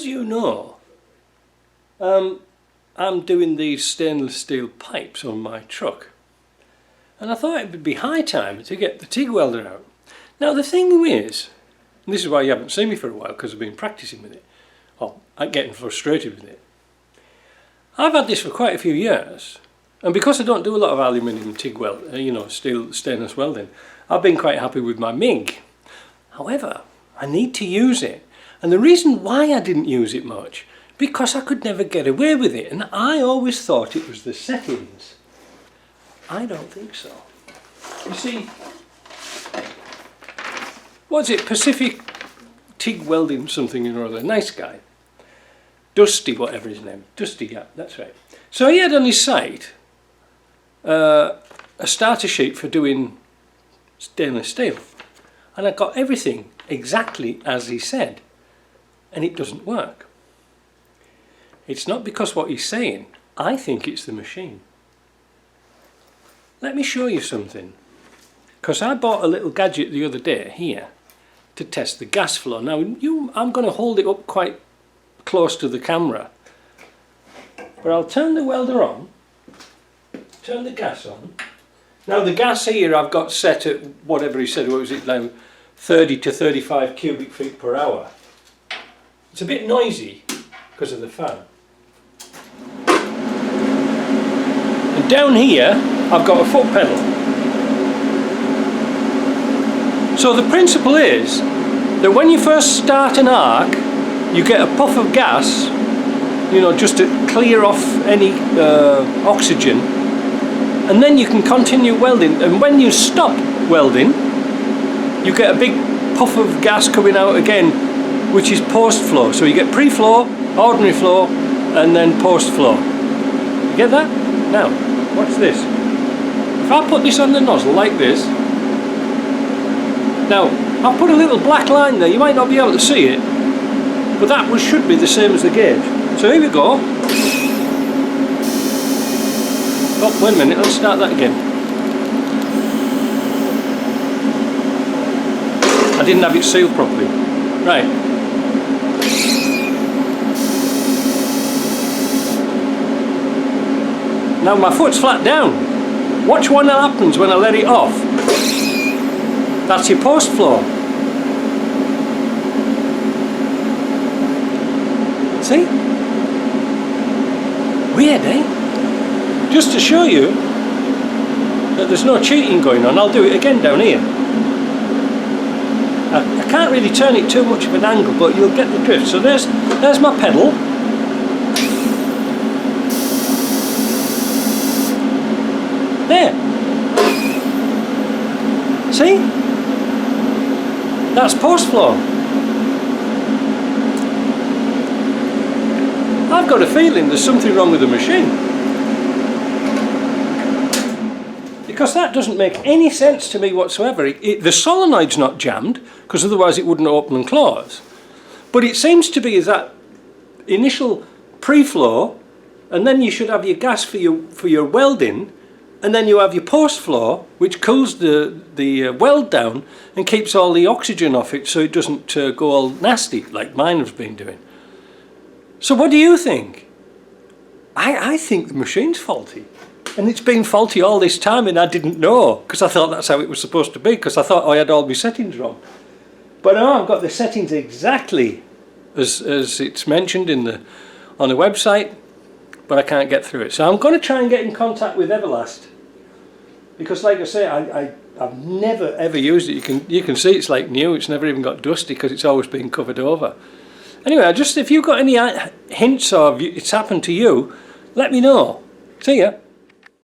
as you know, I'm doing these stainless steel pipes on my truck, and I thought it would be high time to get the TIG welder out. Now the thing is, and this is why you haven't seen me for a while, because I've been practicing with it, or I'm getting frustrated with it. I've had this for quite a few years, and because I don't do a lot of aluminium TIG weld, stainless welding, I've been quite happy with my MIG. However, I need to use it, and the reason why I didn't use it much, because I could never get away with it, and I always thought it was the settings. I don't think so. You see, what's it, Pacific TIG Welding something or other, nice guy, Dusty, whatever his name, Dusty, yeah, that's right. So he had on his site a starter sheet for doing stainless steel, and I got everything exactly as he said, and it doesn't work. It's not because what he's saying, I think it's the machine. Let me show you something, because I bought a little gadget the other day here to test the gas flow. Now I'm going to hold it up quite close to the camera, but I'll turn the welder on, turn the gas on. Now the gas here I've got set at whatever he said, what was it now, 30 to 35 cubic feet per hour. It's a bit noisy because of the fan. And down here I've got a foot pedal. So the principle is that when you first start an arc, you get a puff of gas, you know, just to clear off any oxygen, and then you can continue welding, and when you stop welding you get a big puff of gas coming out again, which is post flow. So you get pre-flow, ordinary flow, and then post flow. You get that? Now watch this. If I put this on the nozzle like this, now I've put a little black line there, you might not be able to see it, but that should be the same as the gauge. So here we go. Oh, wait a minute, let's start that again. I didn't have it sealed properly. Right. Now my foot's flat down. Watch what happens when I let it off. That's your post flow. See? Weird, eh? Just to show you that there's no cheating going on, I'll do it again down here. I can't really turn it too much of an angle, but you'll get the drift. So there's my pedal. There. See? That's post flow. I've got a feeling there's something wrong with the machine, because that doesn't make any sense to me whatsoever. The solenoid's not jammed, because otherwise it wouldn't open and close, but it seems to be is that initial pre-flow, and then you should have your gas for your welding, and then you have your post flow, which cools the weld down and keeps all the oxygen off it, so it doesn't go all nasty like mine has been doing. So what do you think? I think the machine's faulty, and it's been faulty all this time, and I didn't know, because I thought that's how it was supposed to be, because I thought I had all my settings wrong. But no, I've got the settings exactly as it's mentioned on the website, but I can't get through it. So I'm going to try and get in contact with Everlast, because like I say, I've never ever used it. You can see it's like new. It's never even got dusty because it's always been covered over. Anyway, if you've got any hints or it's happened to you, let me know. See ya.